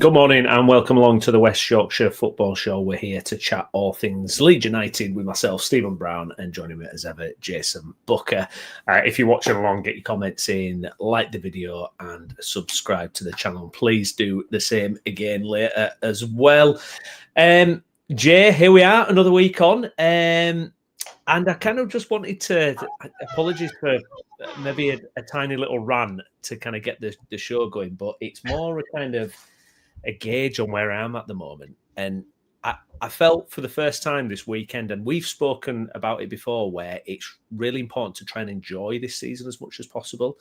Good morning and welcome along to the West Yorkshire Football Show. We're here to chat all things Leeds United with myself, Stephen Brown, and joining me as ever, Jason Booker. If you're watching along, get your comments in, like the video and subscribe to the channel. Please do the same again later as well. Jay, here we are, another week on. And I kind of just wanted to, apologies for maybe a tiny little rant to kind of get the show going, but it's more a kind of a gauge on where I am at the moment. And I felt for the first time this weekend, and we've spoken about it before, where it's really important to try and enjoy this season as much as possible.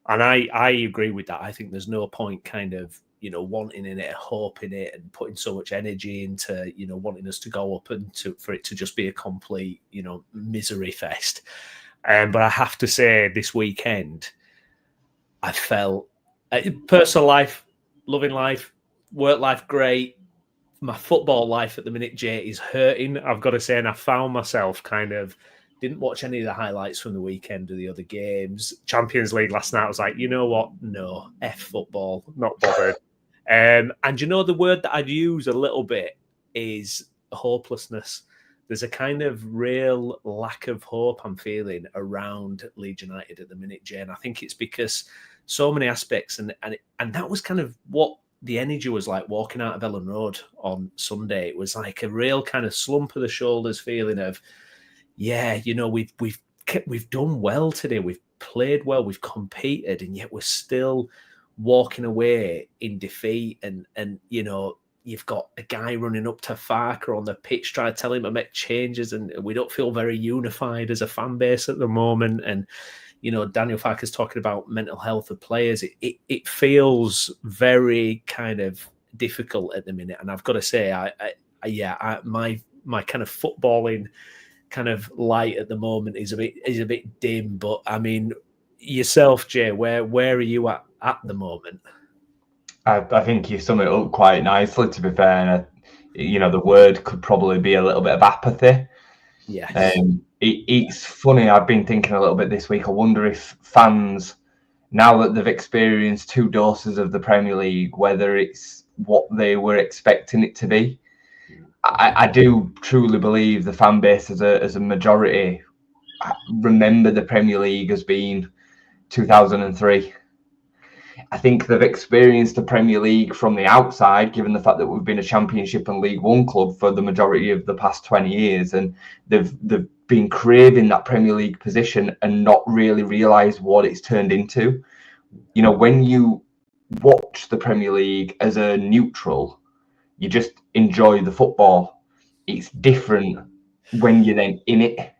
And I agree with that. I think there's no point kind of, wanting in it, hoping it, and putting so much energy into, wanting us to go up and for it to just be a complete, misery fest. But I have to say this weekend, I felt personal life, loving life, work life, great. My football life at the minute, Jay, is hurting, I've got to say. And I found myself didn't watch any of the highlights from the weekend of the other games. Champions League last night, I was like, you know what? No, F football, not bothered. And the word that I'd use a little bit is hopelessness. There's a kind of real lack of hope I'm feeling around Leeds United at the minute, Jay. And I think it's because so many aspects, and that was kind of what the energy was like walking out of Ellen Road on Sunday. It was like a real kind of slump of the shoulders feeling of, we've done well today. We've played well. We've competed, and yet we're still walking away in defeat. And you've got a guy running up to Farke on the pitch trying to tell him to make changes, and we don't feel very unified as a fan base at the moment. And Daniel Farke's talking about mental health of players. It feels very kind of difficult at the minute. And I've got to say, my kind of footballing kind of light at the moment is a bit dim. But I mean, yourself, Jay, where are you at the moment? I think you sum it up quite nicely, to be fair. And, the word could probably be a little bit of apathy. Yeah. It's funny, I've been thinking a little bit this week. I wonder if fans, now that they've experienced 2 doses of the Premier League, whether it's what they were expecting it to be. I do truly believe the fan base as a majority remember the Premier League as being 2003. I think they've experienced the Premier League from the outside, given the fact that we've been a Championship and League One club for the majority of the past 20 years. And they've been craving that Premier League position and not really realised what it's turned into. When you watch the Premier League as a neutral, you just enjoy the football. It's different when you're then in it.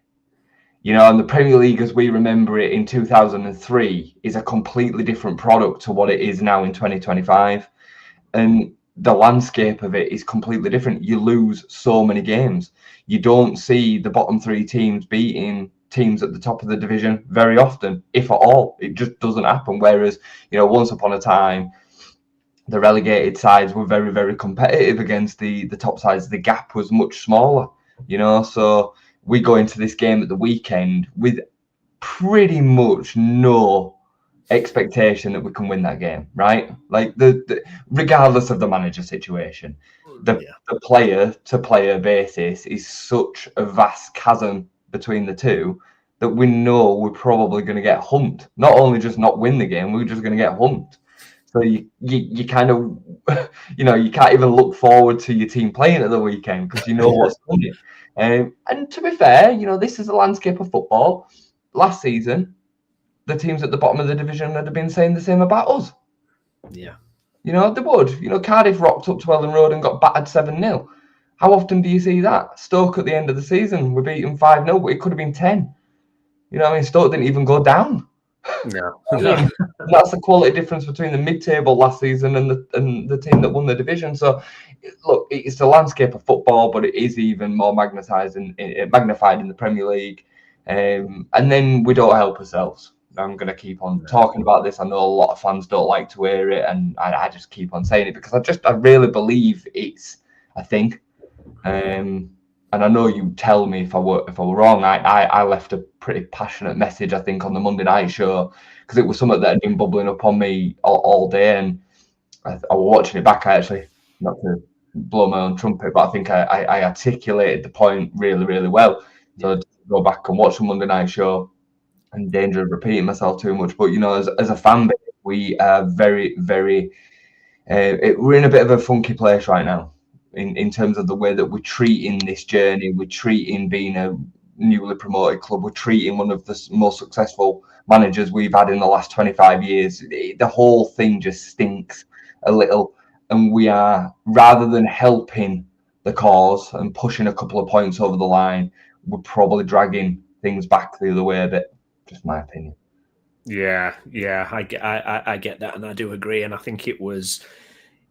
And the Premier League, as we remember it in 2003, is a completely different product to what it is now in 2025. And the landscape of it is completely different. You lose so many games. You don't see the bottom 3 teams beating teams at the top of the division very often, if at all. It just doesn't happen. Whereas, once upon a time, the relegated sides were very, very competitive against the top sides. The gap was much smaller, so we go into this game at the weekend with pretty much no expectation that we can win that game, right? Like regardless of the manager situation, the player-to-player basis is such a vast chasm between the two that we know we're probably going to get humped. Not only just not win the game, we're just going to get humped. So you kind of, you can't even look forward to your team playing at the weekend because you know what's coming. And to be fair, this is the landscape of football. Last season, the teams at the bottom of the division would have been saying the same about us. Yeah. They would. Cardiff rocked up to Ellen Road and got battered 7-0. How often do you see that? Stoke at the end of the season, we're beaten 5-0, but it could have been 10. Stoke didn't even go down. No. That's the quality difference between the mid-table last season and the team that won the division. So, look, it's the landscape of football, but it is even more magnified in the Premier League. And then we don't help ourselves. I'm going to keep on talking about this. I know a lot of fans don't like to hear it, and I just keep on saying it because I really believe it's a thing. And I know you tell me if I were wrong. I left a pretty passionate message, I think, on the Monday night show because it was something that had been bubbling up on me all day. And I was watching it back. I actually, not to blow my own trumpet, but I think I articulated the point really, really well. So to go back and watch the Monday night show, in danger of repeating myself too much. But as a fan base, we are very, very. We're in a bit of a funky place right now, in terms of the way that we're treating this journey. We're treating being a newly promoted club. We're treating one of the most successful managers we've had in the last 25 years. The whole thing just stinks a little, and we are, rather than helping the cause and pushing a couple of points over the line, we're probably dragging things back the other way a bit. Just my opinion. Yeah, I get that, and I do agree. And I think it was,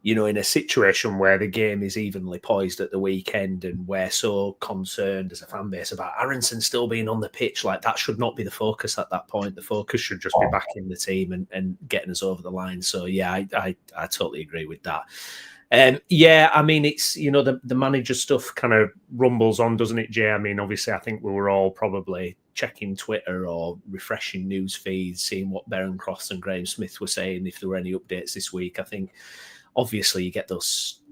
in a situation where the game is evenly poised at the weekend, and we're so concerned as a fan base about Aronson still being on the pitch, like that should not be the focus at that point. The focus should just be backing the team and getting us over the line. So yeah, I totally agree with that. I mean, it's, the manager stuff kind of rumbles on, doesn't it, Jay? I mean, obviously, I think we were all probably checking Twitter or refreshing news feeds, seeing what Baron Cross and Graham Smith were saying, if there were any updates this week. I think, obviously, you get those,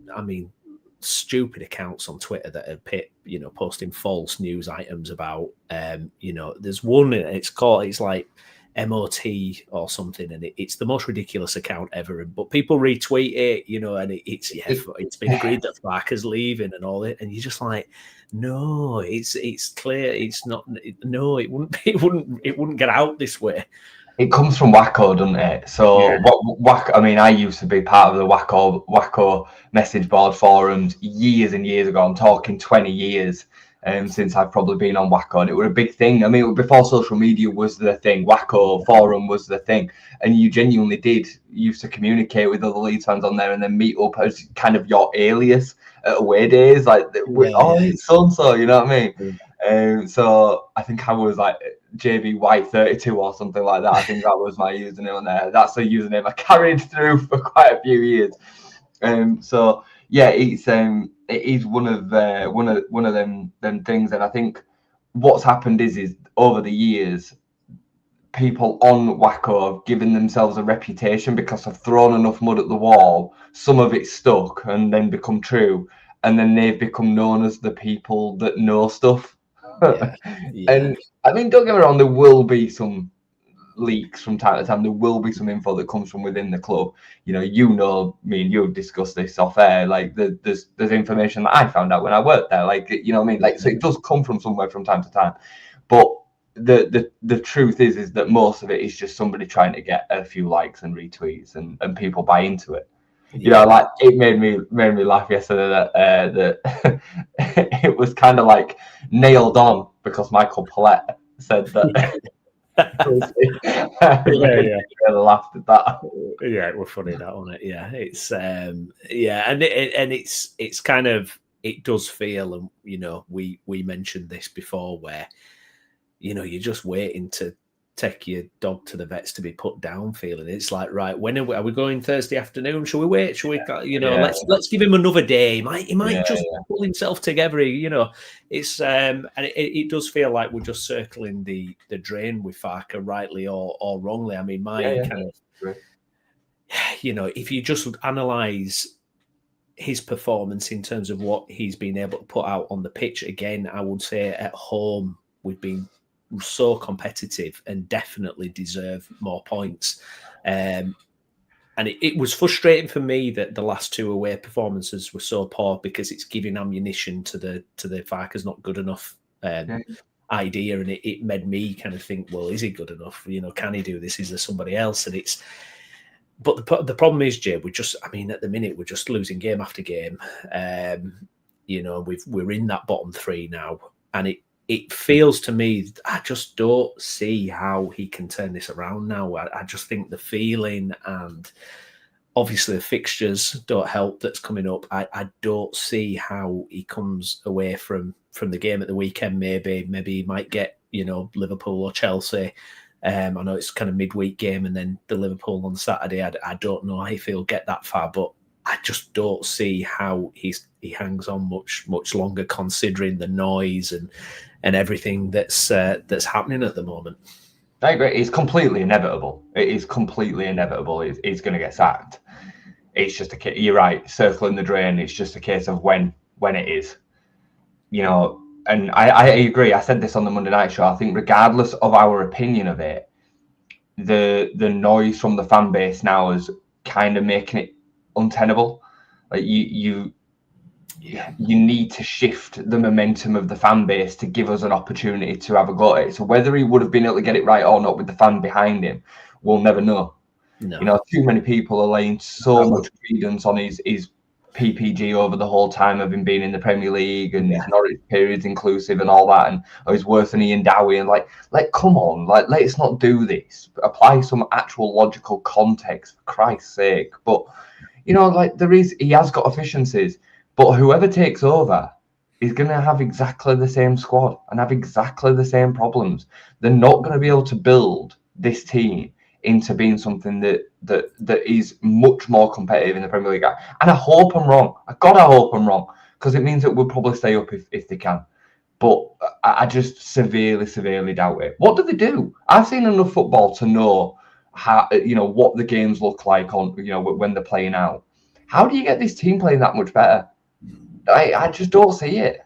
stupid accounts on Twitter that are posting false news items about, there's one, it's like MOT or something, and it's the most ridiculous account ever. But people retweet it, and it's been agreed that Farke'S leaving and all it, and you're just like, no, it's clear, it's not. No, it wouldn't get out this way. It comes from Wacko, doesn't it? So Wacko. I mean, I used to be part of the Wacko message board forums years and years ago. I'm talking 20 years. Since I've probably been on Wacko, and it was a big thing. I mean, before social media was the thing, Wacko forum was the thing, and you genuinely used to communicate with other Leeds fans on there, and then meet up as kind of your alias at away days, like it's so and so, you know what I mean? So I think I was like JB White 32 or something like that. I think that was my username on there. That's a username I carried through for quite a few years. So yeah, it is one of them things, and I think what's happened is over the years, people on Wacko have given themselves a reputation because they've thrown enough mud at the wall. Some of it stuck and then become true, and then they've become known as the people that know stuff. And I mean, don't get me wrong, there will be some leaks from time to time. There will be some info that comes from within the club. Me and you discussed this off air. Like there's information that I found out when I worked there. Like, you know what I mean? Like, so it does come from somewhere from time to time. But the truth is that most of it is just somebody trying to get a few likes and retweets, and people buy into it. Like it made me laugh yesterday that it was kind of like nailed on because Michael Paulette said that. Really laughed at that. Yeah, it was funny, that, wasn't it? Yeah, it's and it's kind of, it does feel, and we mentioned this before, where you're just waiting to take your dog to the vets to be put down, feeling it's like, right, when are we going Thursday afternoon? Shall we wait? Shall we let's give him another day. He might just pull himself together, it's and it does feel like we're just circling the drain with Farke, rightly or wrongly. I mean, if you just analyze his performance in terms of what he's been able to put out on the pitch, again, I would say at home we've been so competitive and definitely deserve more points. And it was frustrating for me that the last two away performances were so poor, because it's giving ammunition to the Farke'S not good enough idea, and it made me kind of think, well, is he good enough? Can he do this? Is there somebody else? And but the problem is, Jay, at the minute we're just losing game after game. We're in that bottom three now, and it feels to me, I just don't see how he can turn this around now. I just think the feeling, and obviously the fixtures don't help that's coming up. I don't see how he comes away from the game at the weekend. Maybe he might get, Liverpool or Chelsea. I know it's kind of midweek game, and then the Liverpool on Saturday. I don't know if he'll get that far, but I just don't see how he hangs on much longer, considering the noise and everything that's happening at the moment. I agree. It's completely inevitable. It is completely inevitable. He's going to get sacked. it's just a case. You're right, circling the drain. It's just a case of when it is, And I agree. I said this on the Monday Night Show. I think regardless of our opinion of it, the noise from the fan base now is kind of making it untenable. Like you need to shift the momentum of the fan base to give us an opportunity to have a go at it. So whether he would have been able to get it right or not with the fan behind him, we'll never know. No. Too many people are laying so much credence on his PPG over the whole time of him being in the Premier League and his Norwich periods inclusive and all that, and his worth and Ian Dowie, and like come on, let's not do this. Apply some actual logical context, for Christ's sake. But he has got efficiencies, but whoever takes over is going to have exactly the same squad and have exactly the same problems. They're not going to be able to build this team into being something that is much more competitive in the Premier League. And I hope I'm wrong. I hope I'm wrong, because it means that we'll probably stay up if they can. But I just severely doubt it. What do they do? I've seen enough football to know how, what the games look like on, when they're playing out. How do you get this team playing that much better? I just don't see it.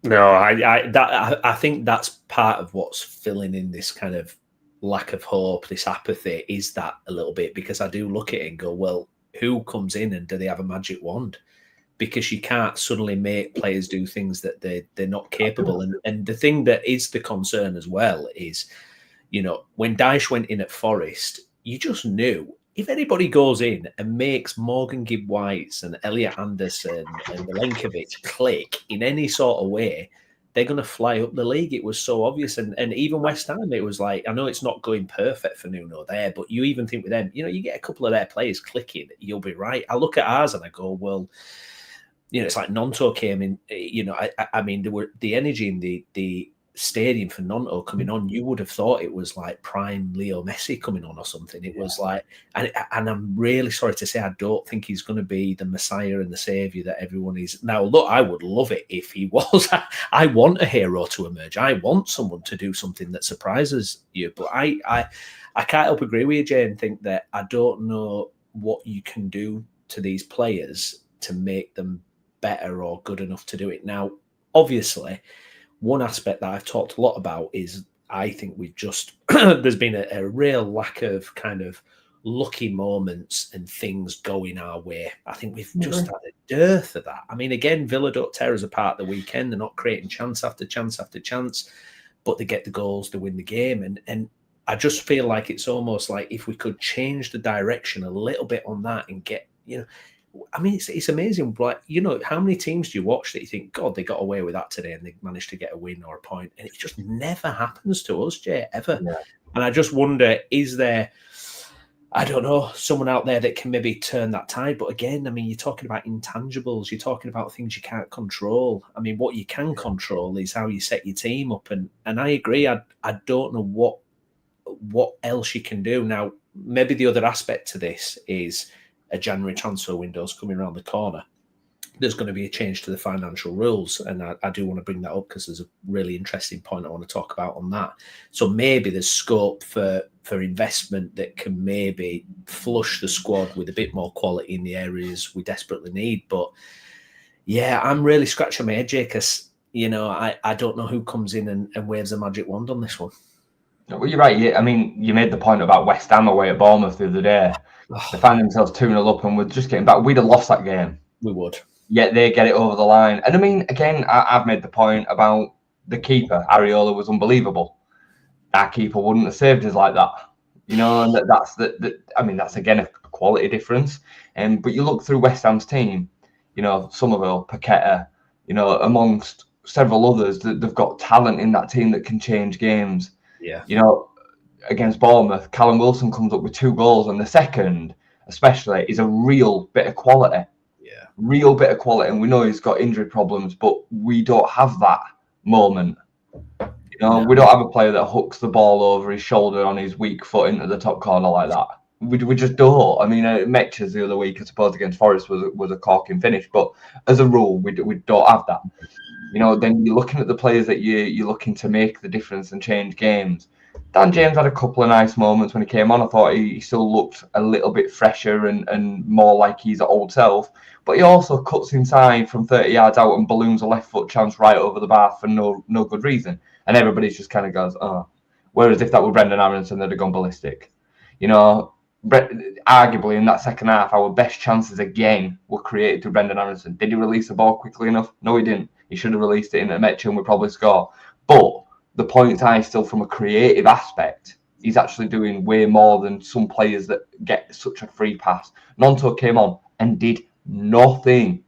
No, I think that's part of what's filling in this kind of lack of hope, this apathy, is that a little bit, because I do look at it and go, well, who comes in and do they have a magic wand? Because you can't suddenly make players do things that they're not capable. And the thing that is the concern as well is, when Dyche went in at Forest, you just knew if anybody goes in and makes Morgan Gibb-White's and Elliot Anderson and Milenkovic click in any sort of way, they're going to fly up the league. It was so obvious. And even West Ham, it was like, I know it's not going perfect for Nuno there, but you even think with them, you get a couple of their players clicking, you'll be right. I look at ours and I go, well, it's like Nonto came in, I mean, there were the energy in the stadium for Nonto coming on, you would have thought it was like prime Leo Messi coming on or something. It was like, and I'm really sorry to say, I don't think he's going to be the messiah and the savior that everyone is. Now, look, I would love it if he was. I want a hero to emerge. I want someone to do something that surprises you. But I can't help agree with you, Jay, and think that I don't know what you can do to these players to make them better or good enough to do it. Now, obviously, one aspect that I've talked a lot about is I think we've just there's been a real lack of kind of lucky moments and things going our way. I think we've just had a dearth of that. I mean, again, Villa don't tear us apart the weekend. They're not creating chance after chance after chance, but they get the goals to win the game. And I just feel like it's almost like if we could change the direction a little bit on that and get, I mean, it's amazing. Like, how many teams do you watch that you think, God, they got away with that today and they managed to get a win or a point? And it just never happens to us, Jay, ever. Yeah. And I just wonder, is there, I don't know, someone out there that can maybe turn that tide? But again, I mean, you're talking about intangibles. You're talking about things you can't control. I mean, what you can control is how you set your team up. And I agree. I don't know what else you can do. Now, maybe the other aspect to this is a January transfer window's coming around the corner. There's going to be a change to the financial rules, and I do want to bring that up because there's a really interesting point I want to talk about on that. So maybe there's scope for investment that can maybe flush the squad with a bit more quality in the areas we desperately need. But yeah, I'm really scratching my head, Jay, because I don't know who comes in and waves a magic wand on this one. Well, you're right. I mean, you made the point about West Ham away at Bournemouth the other day. They found themselves 2-0 up and we're just getting back. We'd have lost that game. We would. Yet they get it over the line. And I mean, again, I've made the point about the keeper. Areola was unbelievable. Our keeper wouldn't have saved us like that. And that's again a quality difference. But you look through West Ham's team, Somerville, Paqueta, amongst several others, they've got talent in that team that can change games. Yeah. Against Bournemouth, Callum Wilson comes up with 2 goals, and the second, especially, is a real bit of quality. Yeah. Real bit of quality, and we know he's got injury problems, but we don't have that moment. No. We don't have a player that hooks the ball over his shoulder on his weak foot into the top corner like that. We just don't. I mean, Metchers the other week, I suppose, against Forest was a corking finish, but as a rule, we don't have that. Then you're looking at the players that you're looking to make the difference and change games. Dan James had a couple of nice moments when he came on. I thought he still looked a little bit fresher and more like his old self. But he also cuts inside from 30 yards out and balloons a left foot chance right over the bar for no good reason. And everybody's just kind of goes, oh. Whereas if that were Brendan Aronson, they'd have gone ballistic. You know, arguably in that second half, our best chances again were created through Brendan Aronson. Did he release the ball quickly enough? No, he didn't. He should have released it into Metch and we probably score. But the point I still, from a creative aspect, he's actually doing way more than some players that get such a free pass. Nonto came on and did nothing.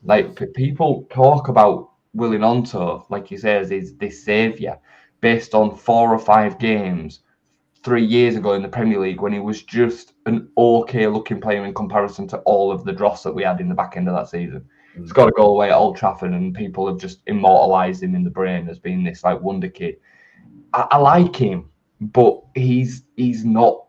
Like, people talk about Willie Nonto, like he says, is this saviour based on 4 or 5 games 3 years ago in the Premier League when he was just an okay looking player in comparison to all of the dross that we had in the back end of that season. He's got to go away at Old Trafford and people have just immortalised him in the brain as being this like wonder kid. I like him, but he's just not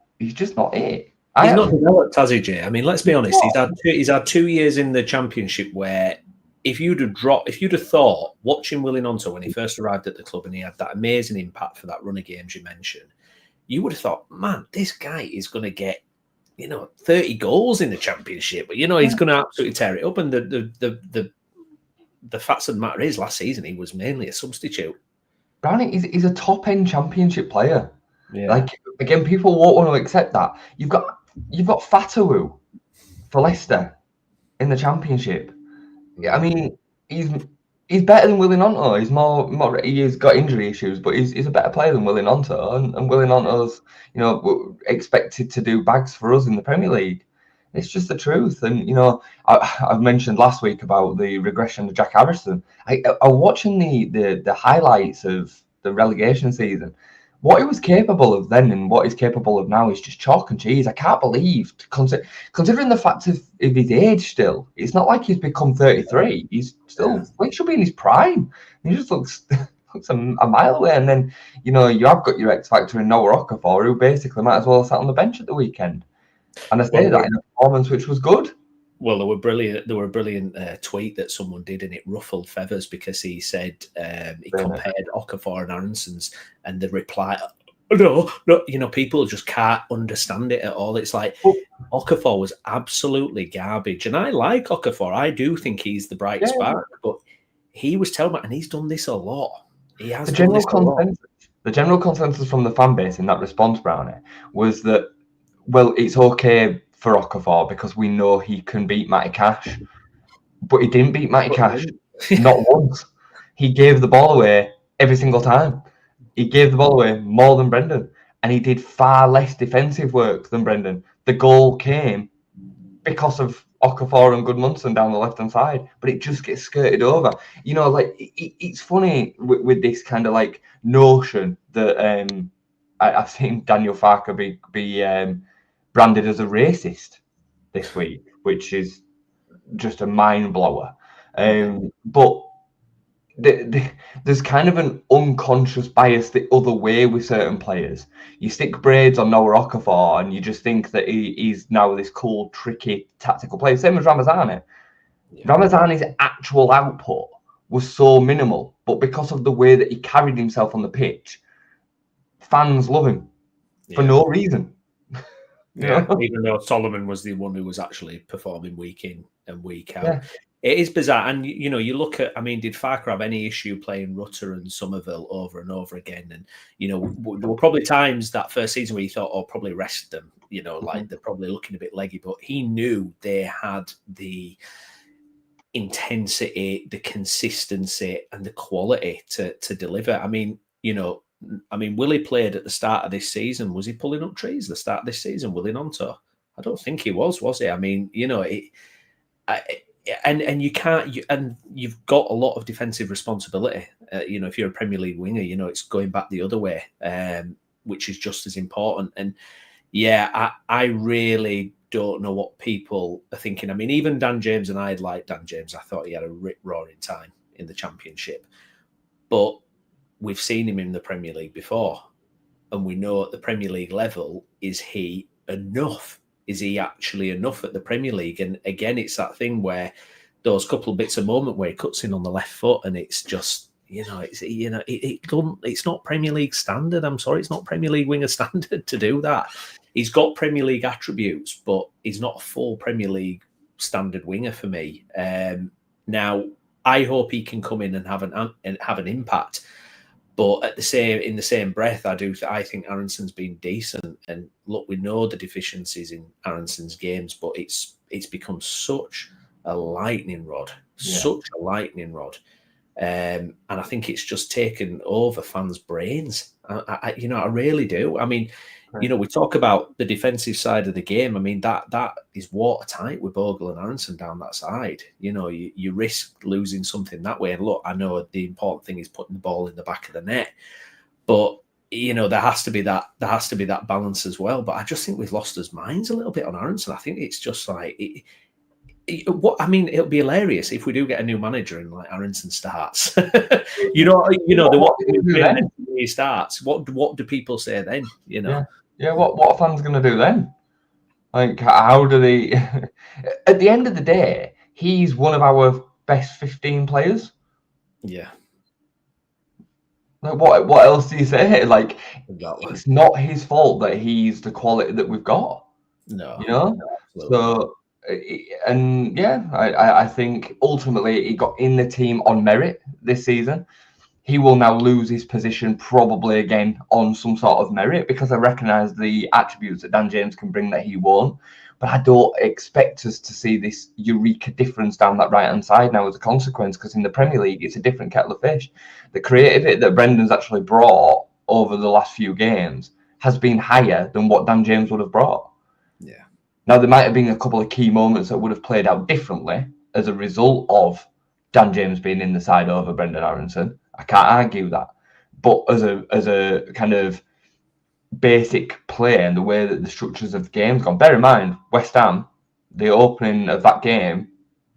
it. He's not developed, has he, Jay? I mean, let's be honest. He's had 2 years in the Championship where if you'd have thought watching Willie Nonto when he first arrived at the club and he had that amazing impact for that run of games you mentioned, you would have thought, man, this guy is going to get 30 goals in the Championship, but he's going to absolutely tear it up. And the facts of the matter is, last season he was mainly a substitute. Browney, he's a top end Championship player. Yeah. Like, again, people won't want to accept that. You've got Fatawu for Leicester in the Championship. I mean, he's better than Willie Nonto. He's more. He's got injury issues, but he's a better player than Willie Nonto. And Willie Nonto's, expected to do bags for us in the Premier League. It's just the truth. And I've mentioned last week about the regression of Jack Harrison. I watching the highlights of the relegation season. What he was capable of then and what he's capable of now is just chalk and cheese. I can't believe, considering the fact of his age still, it's not like he's become 33. He's still, he should be in his prime. He just looks a mile away. And then, you have got your X Factor in Noah Okafor, who basically might as well have sat on the bench at the weekend. And I stated that in a performance which was good. Well, there were a brilliant tweet that someone did, and it ruffled feathers because he said he compared Okafor and Aronson's, and the reply, no, people just can't understand it at all. It's like Okafor was absolutely garbage, and I like Okafor. I do think he's the bright spark, but he was telling me, and he's done this a lot. He has the general consensus from the fan base in that response, Brownie, was that, well, it's okay for Okafor because we know he can beat Matty Cash, but he didn't beat Matty Cash, not once. He gave the ball away every single time. He gave the ball away more than Brendan, and he did far less defensive work than Brendan. The goal came because of Okafor and Goodmanson down the left-hand side, but it just gets skirted over. It's funny with this kind of like notion that I've seen Daniel Farke be branded as a racist this week, which is just a mind blower. But there's kind of an unconscious bias the other way with certain players. You stick braids on Noah Okafor and you just think that he's now this cool, tricky, tactical player. Same as Ramazani. Yeah. Ramazani's actual output was so minimal, but because of the way that he carried himself on the pitch, fans love him for no reason. Yeah, even though Solomon was the one who was actually performing week in and week out. Yeah. It is bizarre. And, you look at, did Farke have any issue playing Rutter and Somerville over and over again? And, there were probably times that first season where you thought, probably rest them, like they're probably looking a bit leggy. But he knew they had the intensity, the consistency and the quality to deliver. Willie played at the start of this season. Was he pulling up trees at the start of this season, Willie Nonto? I don't think he was he? And you can't, and you've got a lot of defensive responsibility. If you're a Premier League winger, it's going back the other way, which is just as important. And I really don't know what people are thinking. Even Dan James, and I'd like Dan James. I thought he had a rip-roaring time in the Championship, but we've seen him in the Premier League before, and we know at the Premier League level, is he enough? Is he actually enough at the Premier League? And again, it's that thing where those couple of bits of moment where he cuts in on the left foot and it's just, it's not Premier League standard. I'm sorry, it's not Premier League winger standard to do that. He's got Premier League attributes, but he's not a full Premier League standard winger for me. Now, I hope he can come in and have an impact. But in the same breath, I think Aronson's been decent. And look, we know the deficiencies in Aronson's games, but it's become such a lightning rod, and I think it's just taken over fans' brains. I really do. I mean, we talk about the defensive side of the game. I mean, that is watertight with Bogle and Aronson down that side. You risk losing something that way. And look, I know the important thing is putting the ball in the back of the net, but there has to be that balance as well. But I just think we've lost our minds a little bit on Aronson. I think it's just like it'll be hilarious if we do get a new manager and like Aronson starts. He starts. What do people say then? Yeah. What are fans going to do then? Like, how do they? At the end of the day, he's one of our best 15 players. Yeah. Like, what else do you say? Like, exactly. It's not his fault that he's the quality that we've got. No. So. And yeah, I think ultimately he got in the team on merit this season. He will now lose his position probably again on some sort of merit, because I recognise the attributes that Dan James can bring that he won't. But I don't expect us to see this eureka difference down that right-hand side now as a consequence, because in the Premier League, it's a different kettle of fish. The creativity that Brendan's actually brought over the last few games has been higher than what Dan James would have brought. Yeah. Now, there might have been a couple of key moments that would have played out differently as a result of Dan James being in the side over Brendan Aronson. I can't argue that. But as a kind of basic play and the way that the structures of the game's gone, bear in mind, West Ham, the opening of that game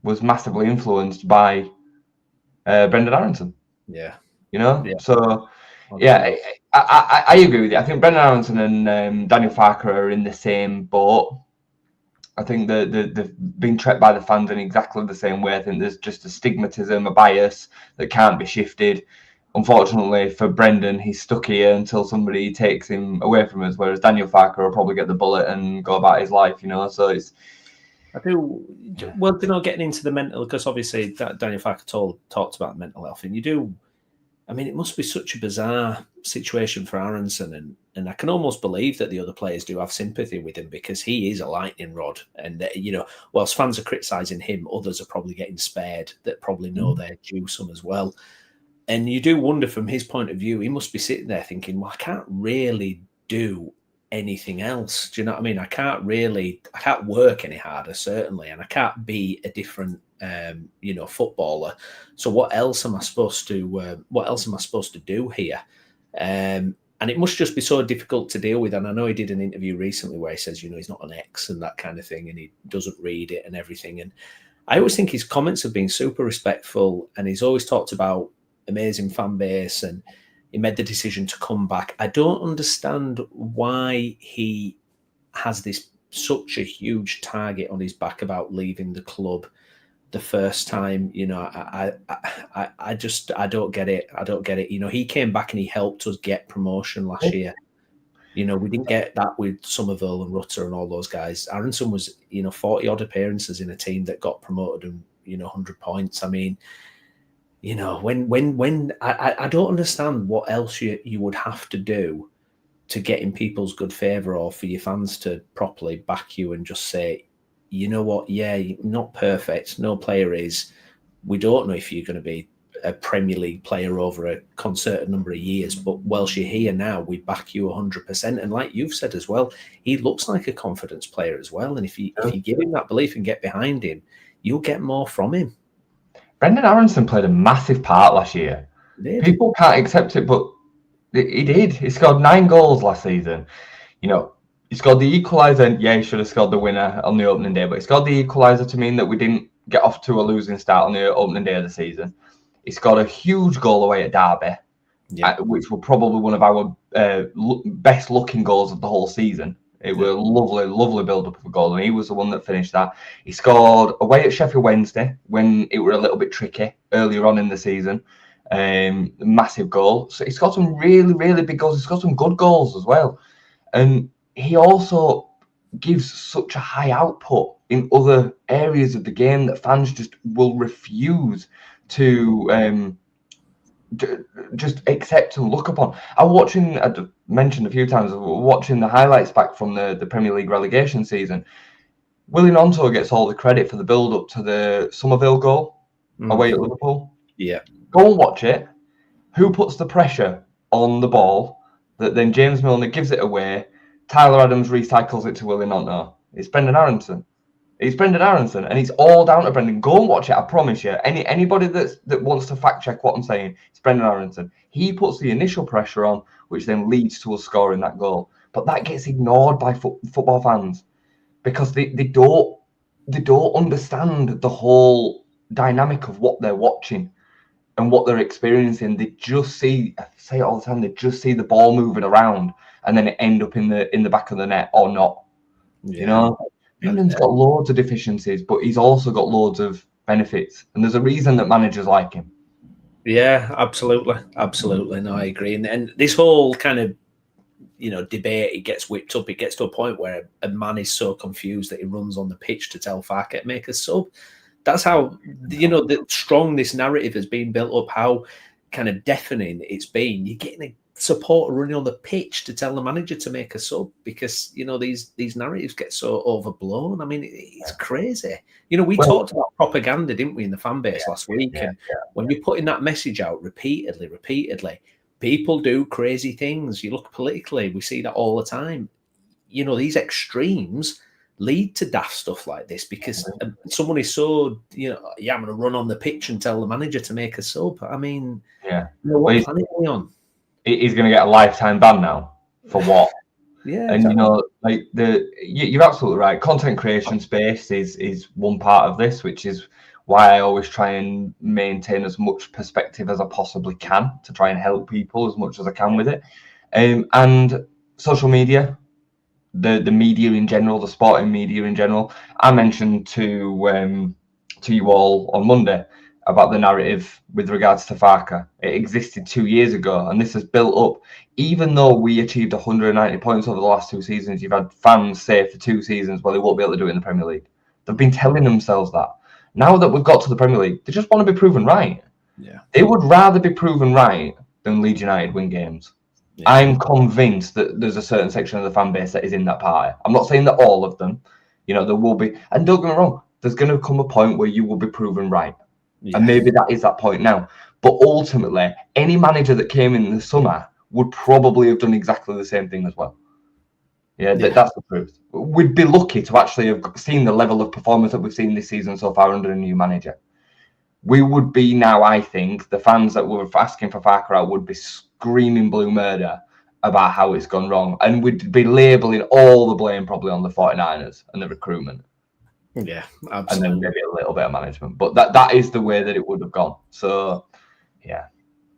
was massively influenced by Brendan Aronson. Yeah. So, yeah, I agree with you. I think Brendan Aronson and Daniel Farke are in the same boat. I think they've been treated by the fans in exactly the same way. I think there's just a stigmatism, a bias that can't be shifted. Unfortunately for Brendan, he's stuck here until somebody takes him away from us, whereas Daniel Farke will probably get the bullet and go about his life, So it's... I do... Well, getting into the mental, because obviously Daniel Farke talked about mental health, and you do... I mean, it must be such a bizarre situation for Aronson, and I can almost believe that the other players do have sympathy with him, because he is a lightning rod. And, whilst fans are criticising him, others are probably getting spared that probably know they're due some as well. And you do wonder from his point of view, he must be sitting there thinking, well, I can't really do anything else. Do you know what I mean? I can't work any harder, certainly, and I can't be a different footballer. So what else am I supposed to do here? And it must just be so difficult to deal with. And I know he did an interview recently where he says, he's not an ex and that kind of thing, and he doesn't read it and everything. And I always think his comments have been super respectful, and he's always talked about amazing fan base, and he made the decision to come back. I don't understand why he has such a huge target on his back about leaving the club the first time. I don't get it. I don't get it. He came back and he helped us get promotion last year. We didn't get that with Somerville and Rutter and all those guys. Aronson was, 40 odd appearances in a team that got promoted and, 100 points. I mean, when I don't understand what else you would have to do to get in people's good favour, or for your fans to properly back you and just say, you know what, yeah, you're not perfect, no player is. We don't know if you're going to be a Premier League player over a concerted number of years, but whilst you're here now, we back you 100%. And like you've said as well, he looks like a confidence player as well. And if you give him that belief and get behind him, you'll get more from him. Brendan Aronson played a massive part last year. People can't accept it, but he did. He scored 9 goals last season. He scored the equaliser. Yeah, he should have scored the winner on the opening day, but he scored the equaliser to mean that we didn't get off to a losing start on the opening day of the season. He scored a huge goal away at Derby, which was probably one of our best looking goals of the whole season. It was a lovely build-up of a goal, and he was the one that finished that. He scored away at Sheffield Wednesday when it were a little bit tricky earlier on in the season. massive goal. So he's got some really, really big goals. He's got some good goals as well. And he also gives such a high output in other areas of the game that fans just will refuse to just accept and look upon. I'm watching, I mentioned a few times, watching the highlights back from the Premier League relegation season. Willie Gnonto gets all the credit for the build-up to the Somerville goal away at Liverpool. Yeah. Go and watch it. Who puts the pressure on the ball that then James Milner gives it away? Tyler Adams recycles it to Willie Gnonto. It's Brendan Aronson. It's Brendan Aronson, and it's all down to Brendan. Go and watch it, I promise you. Anybody that wants to fact check what I'm saying, it's Brendan Aronson. He puts the initial pressure on, which then leads to us scoring that goal. But that gets ignored by football fans because they don't understand the whole dynamic of what they're watching and what they're experiencing. They just see, I say it all the time, they just see the ball moving around and then it end up in the back of the net or not. Yeah. You know? Brendan's got loads of deficiencies, but he's also got loads of benefits. And there's a reason that managers like him. Yeah, absolutely. Absolutely. No, I agree. And this whole kind of, debate, it gets whipped up. It gets to a point where a man is so confused that he runs on the pitch to tell Farke to make a sub. That's how, the strong this narrative has been built up, how kind of deafening it's been. You're getting a supporter running on the pitch to tell the manager to make a sub because, these narratives get so overblown. I mean, it's crazy. We talked about propaganda, didn't we, in the fan base last week? And when you're putting that message out repeatedly, people do crazy things. You look politically, we see that all the time. These extremes lead to daft stuff like this because someone is so, I'm going to run on the pitch and tell the manager to make a sub. I mean, what planet are we on? He's going to get a lifetime ban now for what? Yeah, and you're absolutely right. Content creation space is one part of this, which is why I always try and maintain as much perspective as I possibly can to try and help people as much as I can with it. And social media, the media in general, the sporting media in general. I mentioned to you all on Monday about the narrative with regards to Farke. It existed 2 years ago, and this has built up. Even though we achieved 190 points over the last 2 seasons, you've had fans say for 2 seasons, well, they won't be able to do it in the Premier League. They've been telling themselves that. Now that we've got to the Premier League, they just want to be proven right. Yeah. They would rather be proven right than Leeds United win games. Yeah. I'm convinced that there's a certain section of the fan base that is in that party. I'm not saying that all of them, there will be. And don't get me wrong, there's going to come a point where you will be proven right. Yeah. And maybe that is that point now. But ultimately, any manager that came in the summer would probably have done exactly the same thing as well. Yeah, that's the truth. We'd be lucky to actually have seen the level of performance that we've seen this season so far under a new manager. We would be now, I think, the fans that were asking for Farke out would be screaming blue murder about how it's gone wrong. And we'd be labelling all the blame probably on the 49ers and the recruitment. Yeah, absolutely. And then maybe a little bit of management. But that is the way that it would have gone. So, yeah.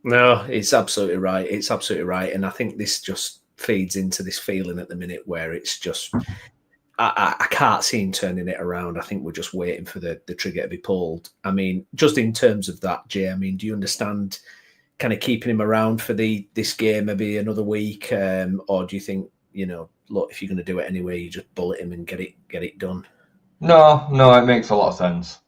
No, it's absolutely right. It's absolutely right. And I think this just feeds into this feeling at the minute where it's just, I can't see him turning it around. I think we're just waiting for the trigger to be pulled. I mean, just in terms of that, Jay, I mean, do you understand kind of keeping him around for this game, maybe another week? Or do you think, look, if you're going to do it anyway, you just bullet him and get it done? No, it makes a lot of sense.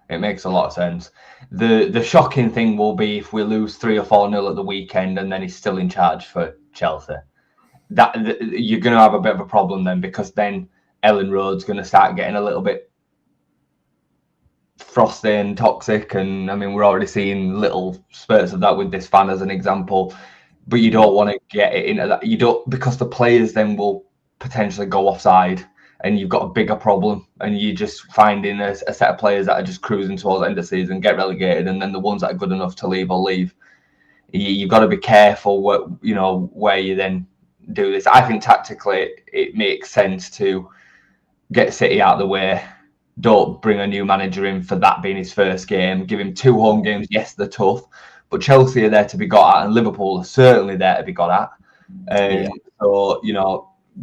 It makes a lot of sense. The shocking thing will be if we lose 3 or 4-0 at the weekend and then he's still in charge for Chelsea. That you're going to have a bit of a problem then, because then Ellen Road's going to start getting a little bit frosty and toxic. And I mean, we're already seeing little spurts of that with this fan as an example. But you don't want to get it into that. You don't, because the players then will potentially go offside. And you've got a bigger problem, and you're just finding a set of players that are just cruising towards the end of the season, get relegated, and then the ones that are good enough to leave will leave. You've got to be careful where you then do this. I think tactically it makes sense to get City out of the way. Don't bring a new manager in for that being his first game. Give him 2 home games. Yes, they're tough, but Chelsea are there to be got at, and Liverpool are certainly there to be got at. So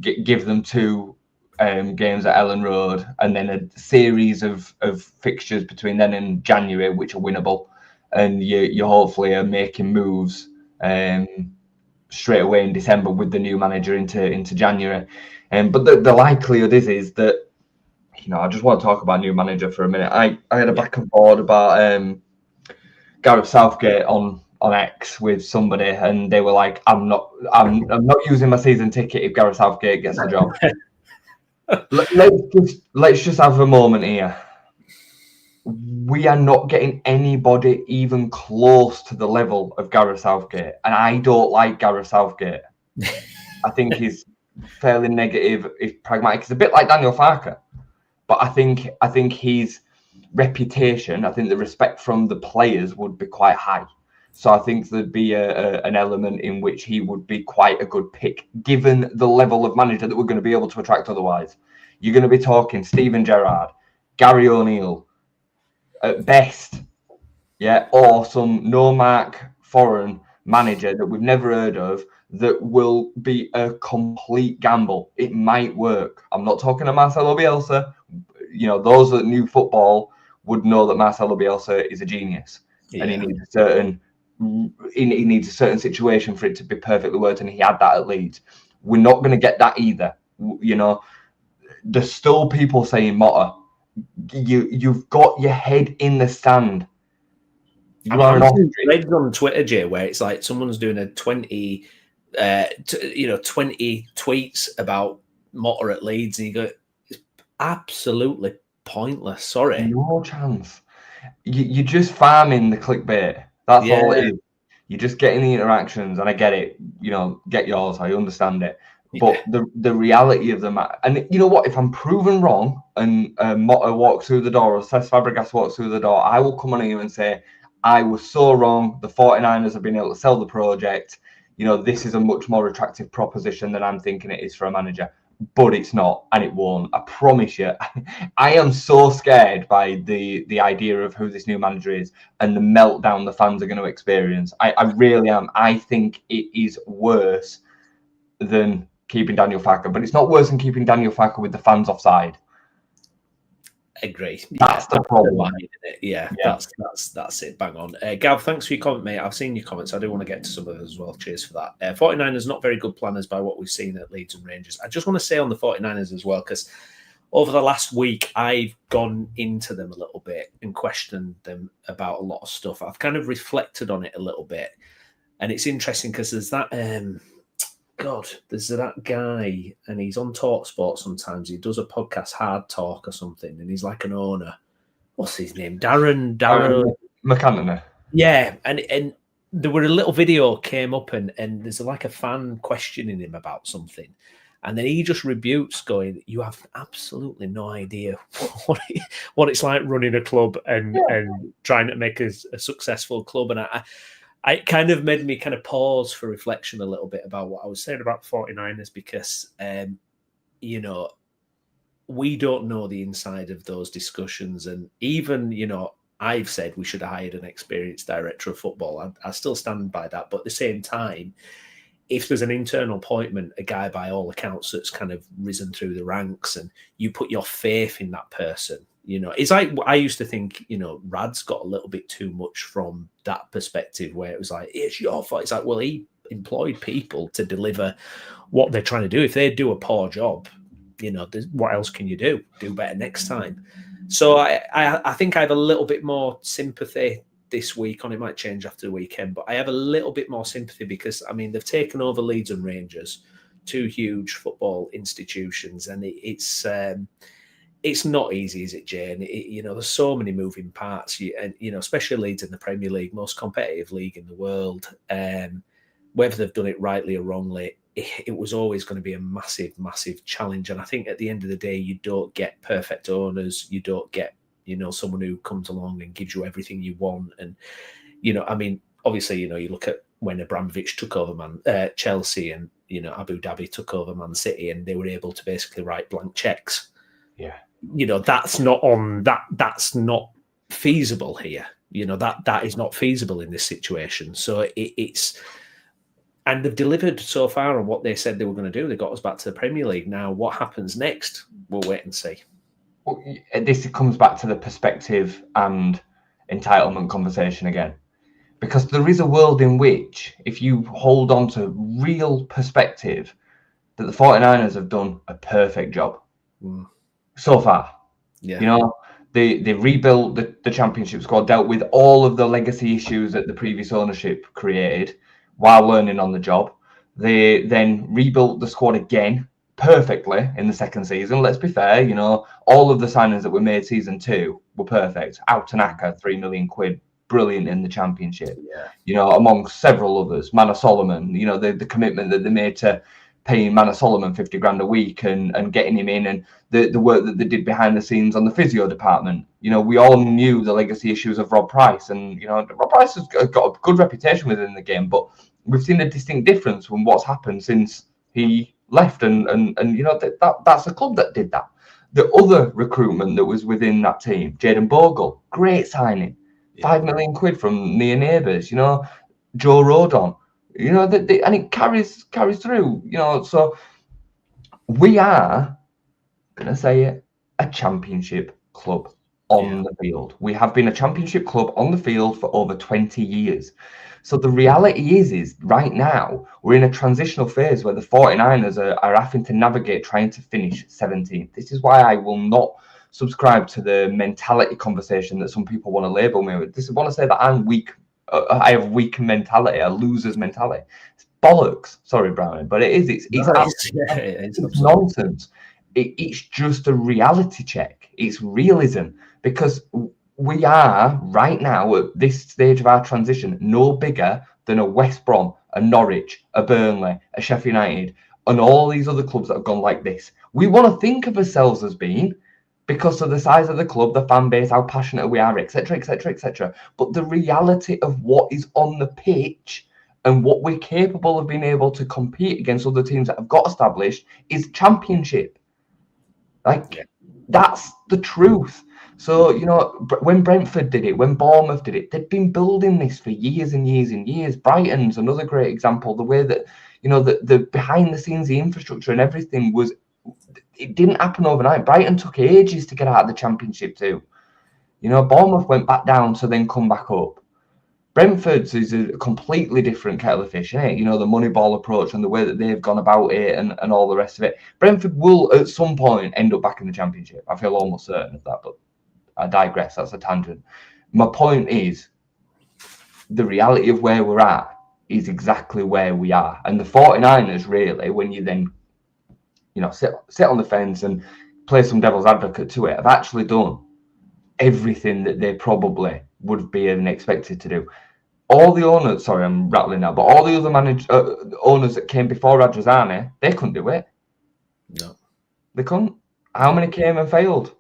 give them 2 games at Ellen Road, and then a series of fixtures between then and January, which are winnable. and you hopefully are making moves straight away in December with the new manager into January. But the likelihood is that, I just want to talk about new manager for a minute. I had a back and forth about Gareth Southgate on X with somebody, and they were like, I'm not using my season ticket if Gareth Southgate gets the job. Let's just have a moment here. We are not getting anybody even close to the level of Gareth Southgate, and I don't like Gareth Southgate. I think he's fairly negative, he's pragmatic. It's a bit like Daniel Farke, but I think his reputation, I think the respect from the players would be quite high. So I think there'd be an element in which he would be quite a good pick, given the level of manager that we're going to be able to attract otherwise. You're going to be talking Steven Gerrard, Gary O'Neill, at best, or some no-mark foreign manager that we've never heard of that will be a complete gamble. It might work. I'm not talking to Marcelo Bielsa. Those that knew football would know that Marcelo Bielsa is a genius, and he needs a certain situation for it to be perfectly worked, and he had that at Leeds. We're not going to get that either. There's still people saying Motta. You've got your head in the sand. I'm read on Twitter, Jay, where it's like someone's doing a 20 tweets about Motta at Leeds, and you go, it's absolutely pointless. Sorry, no chance. You're just farming the clickbait. That's all it is. You're just getting the interactions, and I get it. Get yours. I understand it. But the reality of the matter, and you know what? If I'm proven wrong and Motta walks through the door or Cesc Fabregas walks through the door, I will come on here and say, I was so wrong. The 49ers have been able to sell the project. This is a much more attractive proposition than I'm thinking it is for a manager. But it's not, and it won't. I promise you. I am so scared by the idea of who this new manager is and the meltdown the fans are going to experience. I really am. I think it is worse than keeping Daniel Farke, but it's not worse than keeping Daniel Farke with the fans offside. Agree. That's the problem. That's it. Bang on. Gav, thanks for your comment, mate. I've seen your comments. I do want to get to some of those as well. Cheers for that. 49ers not very good planners by what we've seen at Leeds and Rangers. I just want to say on the 49ers as well, because over the last week, I've gone into them a little bit and questioned them about a lot of stuff. I've kind of reflected on it a little bit. And it's interesting because there's that... there's that guy, and he's on TalkSport sometimes. He does a podcast, Hard Talk or something, and he's like an owner. What's his name? Darren McAnthony. Yeah, and there were a little video came up, and there's like a fan questioning him about something, and then he just rebukes, going, "You have absolutely no idea what it's like running a club and trying to make a successful club." And it kind of made me kind of pause for reflection a little bit about what I was saying about 49ers, because, we don't know the inside of those discussions. And even, I've said we should have hired an experienced director of football. I still stand by that. But at the same time, if there's an internal appointment, a guy by all accounts that's kind of risen through the ranks, and you put your faith in that person, it's like, I used to think, Rad's got a little bit too much from that perspective, where it was like, it's your fault. It's like, well, he employed people to deliver what they're trying to do. If they do a poor job, what else can you do? Do better next time. So I think I have a little bit more sympathy this week on. It might change after the weekend, but I have a little bit more sympathy because, they've taken over Leeds and Rangers, two huge football institutions, and it's not easy, is it, Jay? And there's so many moving parts, and especially Leeds in the Premier League, most competitive league in the world. Whether they've done it rightly or wrongly, it was always going to be a massive, massive challenge. And I think at the end of the day, you don't get perfect owners. You don't get, someone who comes along and gives you everything you want. And obviously, you look at when Abramovich took over Chelsea, and Abu Dhabi took over Man City, and they were able to basically write blank checks. Yeah. That's not feasible here. That is not feasible in this situation. So it's, and they've delivered so far on what they said they were going to do. They got us back to the Premier League. Now, what happens next? We'll wait and see. Well, this comes back to the perspective and entitlement conversation again. Because there is a world in which, if you hold on to real perspective, that the 49ers have done a perfect job so far. Yeah. You know, they rebuilt the championship squad, dealt with all of the legacy issues that the previous ownership created while learning on the job. They then rebuilt the squad again perfectly in the second season. Let's be fair, you know, all of the signings that were made season 2 were perfect. Outanaka, £3 million, brilliant in the championship. Yeah. You know, among several others, Manor Solomon, you know, the commitment that they made to paying Manor Solomon 50 grand a week and getting him in, and the work that they did behind the scenes on the physio department. You know, we all knew the legacy issues of Rob Price, and you know, Rob Price has got a good reputation within the game, but we've seen a distinct difference from what's happened since he left, and you know, that's a club that did that. The other recruitment that was within that team, Jaden Bogle, great signing, £5 million from near neighbours. You know, Joe Rodon. You know, and it carries through. You know, so we are gonna say it, a championship club on the field. We have been a championship club on the field for over 20 years. So the reality is right now we're in a transitional phase where the 49ers are having to navigate trying to finish 17th. This is why I will not subscribe to the mentality conversation that some people want to label me with. This is want to say that I'm weak. I have weak mentality, a loser's mentality. It's bollocks. Sorry, Browney, but it is. It's nonsense. It's just a reality check. It's realism, because we are right now at this stage of our transition no bigger than a West Brom, a Norwich, a Burnley, a Sheffield United, and all these other clubs that have gone like this. We want to think of ourselves as being, because of the size of the club, the fan base, how passionate we are, etc., etc., etc. But the reality of what is on the pitch and what we're capable of being able to compete against other teams that have got established is championship. That's the truth. So, you know, when Brentford did it, when Bournemouth did it, they'd been building this for years and years and years. Brighton's another great example. The way that, you know, the behind the scenes, the infrastructure and everything it didn't happen overnight. Brighton took ages to get out of the championship too. You know, Bournemouth went back down to then come back up. Brentford's is a completely different kettle of fish, isn't it? You know, the Moneyball approach and the way that they've gone about it and all the rest of it. Brentford will at some point end up back in the championship. I feel almost certain of that, but I digress. That's a tangent. My point is, the reality of where we're at is exactly where we are. And the 49ers, really, when you then, you know, sit on the fence and play some devil's advocate to it, have actually done everything that they probably would be expected to do. All the owners, sorry, I'm rattling now, but all the other owners that came before Radrizzani, they couldn't do it. No, they couldn't. How many came and failed?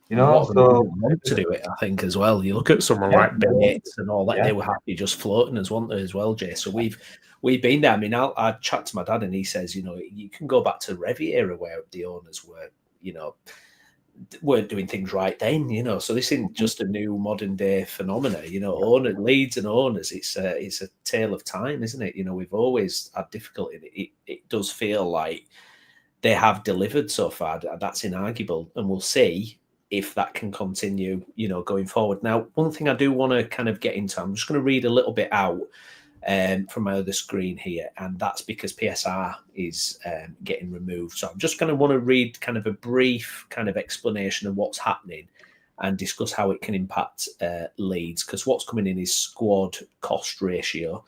You know, want to do it, I think, as well. You look at someone like Bates and all that; they were happy just floating as well, Jay. So we've been there. I mean, I chat to my dad, and he says, you know, you can go back to the Revy era where the owners were, you know, weren't doing things right then, you know. So this isn't just a new modern day phenomena, you know. Leeds and owners, it's a tale of time, isn't it? You know, we've always had difficulty. It does feel like they have delivered so far. That's inarguable, and we'll see if that can continue, you know, going forward. Now, one thing I do want to kind of get into, I'm just going to read a little bit out from my other screen here, and that's because PSR is getting removed. So I'm just going to want to read kind of a brief kind of explanation of what's happening and discuss how it can impact Leeds, because what's coming in is squad cost ratio.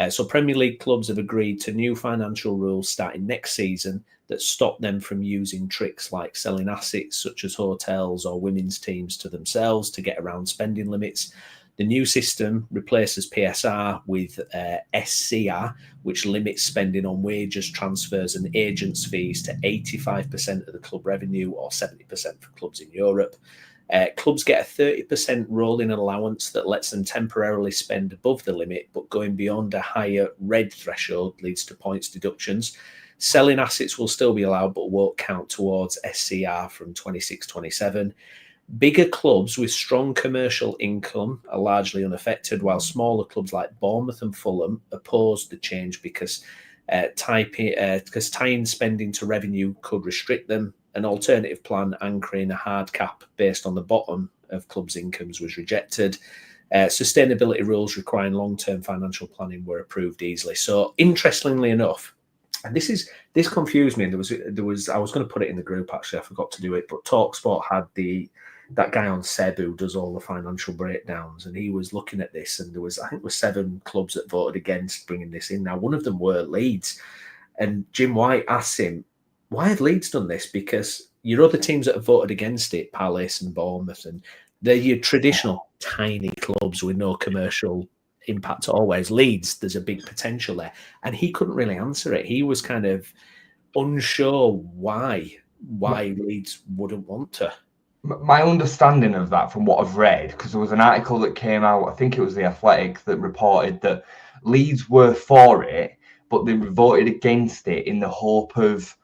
So Premier League clubs have agreed to new financial rules starting next season that stop them from using tricks like selling assets such as hotels or women's teams to themselves to get around spending limits. The new system replaces PSR with SCR, which limits spending on wages, transfers and agents' fees to 85% of the club revenue or 70% for clubs in Europe. Clubs get a 30% rolling allowance that lets them temporarily spend above the limit, but going beyond a higher red threshold leads to points deductions. Selling assets will still be allowed, but won't count towards SCR from 26-27. Bigger clubs with strong commercial income are largely unaffected, while smaller clubs like Bournemouth and Fulham oppose the change because tying spending to revenue could restrict them. An alternative plan anchoring a hard cap based on the bottom of clubs' incomes was rejected. Sustainability rules requiring long-term financial planning were approved easily. So, interestingly enough, and this confused me. And there was I was going to put it in the group, actually, I forgot to do it. But TalkSport had that guy on Seb who does all the financial breakdowns, and he was looking at this, and I think there were 7 clubs that voted against bringing this in. Now, one of them were Leeds, and Jim White asked him, "Why have Leeds done this? Because your other teams that have voted against it, Palace and Bournemouth, and they're your traditional tiny clubs with no commercial impact always. Leeds, there's a big potential there." And he couldn't really answer it. He was kind of unsure why Leeds wouldn't want to. My understanding of that, from what I've read, because there was an article that came out, I think it was The Athletic, that reported that Leeds were for it, but they voted against it in the hope of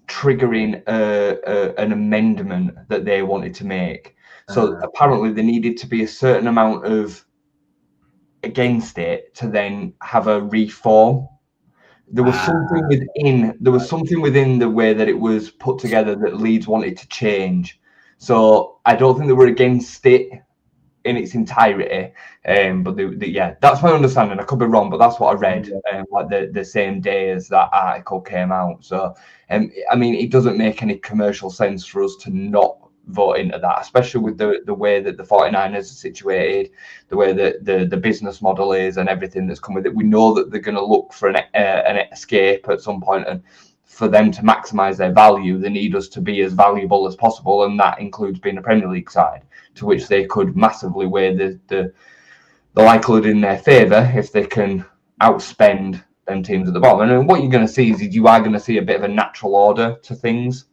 triggering an amendment that they wanted to make. So apparently there needed to be a certain amount of against it to then have a reform. There was something within the way that it was put together that Leeds wanted to change. So I don't think they were against it in its entirety. But that's my understanding. I could be wrong, but that's what I read like the same day as that article came out. So I mean, it doesn't make any commercial sense for us to not vote into that, especially with the way that the 49ers are situated, the way that the business model is, and everything that's come with it. We know that they're going to look for an escape at some point, and for them to maximise their value, they need us to be as valuable as possible, and that includes being a Premier League side, to which they could massively weigh the likelihood in their favour if they can outspend them teams at the bottom. And what you're going to see is you are going to see a bit of a natural order to things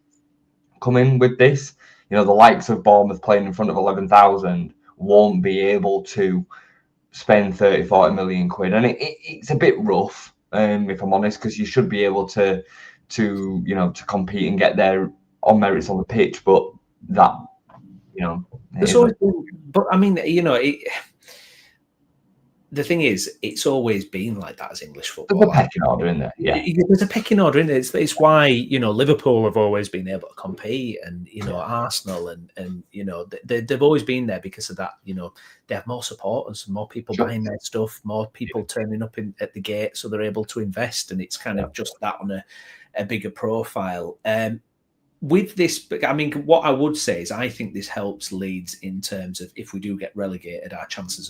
come in with this. You know, the likes of Bournemouth playing in front of 11,000 won't be able to spend 30-40 million quid. And it's a bit rough, if I'm honest, because you should be able to compete and get there on merits on the pitch. But that, but I mean, the thing is, it's always been like that as English football. There's a pecking order in there. Yeah, there's a pecking order in there. It's why Liverpool have always been able to compete, and Arsenal, and they've always been there because of that. They have more supporters, more people buying their stuff, more people turning up at the gate, so they're able to invest, and it's kind of just that on a bigger profile. With this, I mean, what I would say is I think this helps Leeds in terms of if we do get relegated, our chances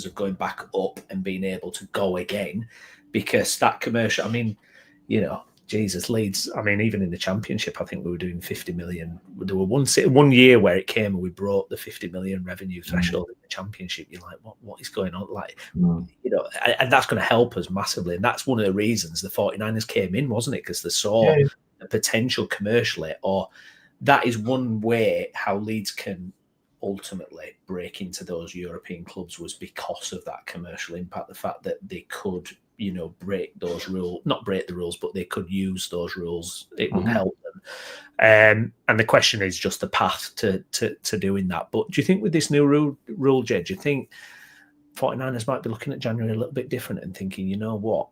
of going back up and being able to go again, because that commercial, I mean, Jesus, Leeds, I mean, even in the Championship, I think we were doing 50 million. There were one year where it came and we broke the 50 million revenue threshold in the Championship. You're like, what is going on? Like, and that's going to help us massively. And that's one of the reasons the 49ers came in, wasn't it? Because they saw the potential commercially, or that is one way how Leeds can ultimately break into those European clubs, was because of that commercial impact, the fact that they could break those rules, not break the rules, but they could use those rules. It would help them, and the question is just the path to doing that. But do you think with this new rule, Jed, do you think 49ers might be looking at January a little bit different and thinking, you know what,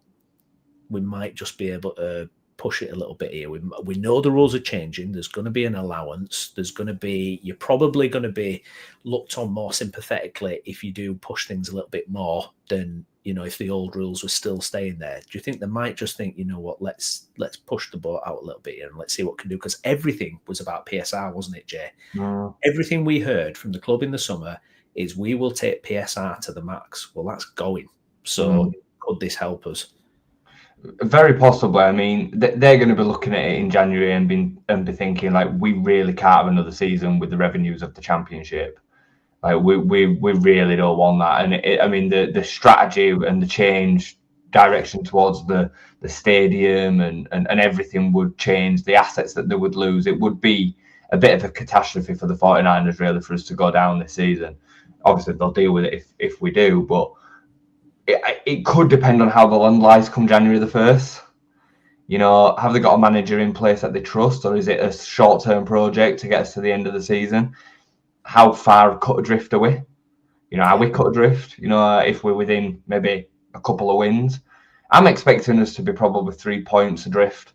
we might just be able to push it a little bit here. We know the rules are changing. There's going to be an allowance. You're probably going to be looked on more sympathetically if you do push things a little bit more than, if the old rules were still staying there. Do you think they might just think, you know what, let's push the boat out a little bit here and let's see what we can do? Because everything was about PSR, wasn't it, Jay? Everything we heard from the club in the summer is we will take PSR to the max. Well, that's going. So could this help us? Very possibly. I mean, they're going to be looking at it in January and be thinking, like, we really can't have another season with the revenues of the Championship. Like, we really don't want that. And I mean, the strategy and the change direction towards the stadium and everything would change. The assets that they would lose, it would be a bit of a catastrophe for the 49ers, really, for us to go down this season. Obviously, they'll deal with it if we do, but it could depend on how the land lies come January the 1st. Have they got a manager in place that they trust, or is it a short-term project to get us to the end of the season? How far cut adrift are we? Are we cut adrift? If we're within maybe a couple of wins, I'm expecting us to be probably 3 points adrift.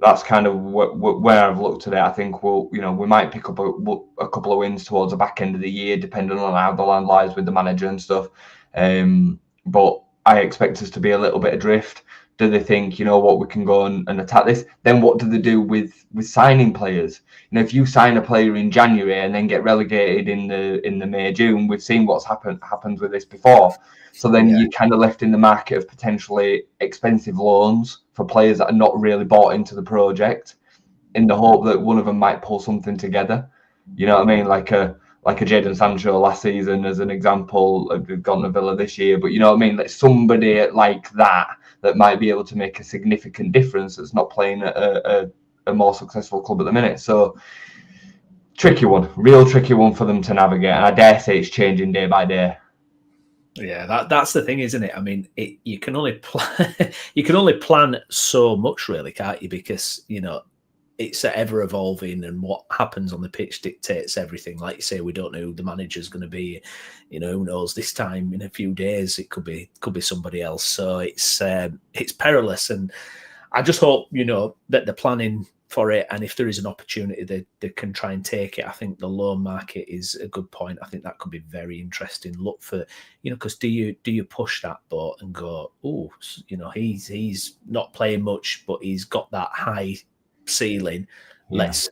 that's kind of where I've looked at it. I think we might pick up a couple of wins towards the back end of the year, depending on how the land lies with the manager and stuff. But I expect us to be a little bit adrift. Do they think, what, we can go and attack this? Then what do they do with signing players? If you sign a player in January and then get relegated in the May, June, we've seen what's happened with this before. So then you're kind of left in the market of potentially expensive loans for players that are not really bought into the project, in the hope that one of them might pull something together. You know what I mean? Like a Jadon Sancho last season, as an example. We've gone to Villa this year, but you know what I mean? Like somebody like that might be able to make a significant difference that's not playing at a more successful club at the minute. So real tricky one for them to navigate. And I dare say it's changing day by day. Yeah, that's the thing, isn't it? I mean, you can only plan so much, really, can't you? Because it's ever evolving, and what happens on the pitch dictates everything. Like you say, we don't know who the manager's going to be. Who knows? This time in a few days, it could be somebody else. So it's perilous, and I just hope that they're planning for it, and if there is an opportunity, they can try and take it. I think the loan market is a good point. I think that could be very interesting. Look for because do you push that boat and go, he's not playing much, but he's got that high ceiling. Let's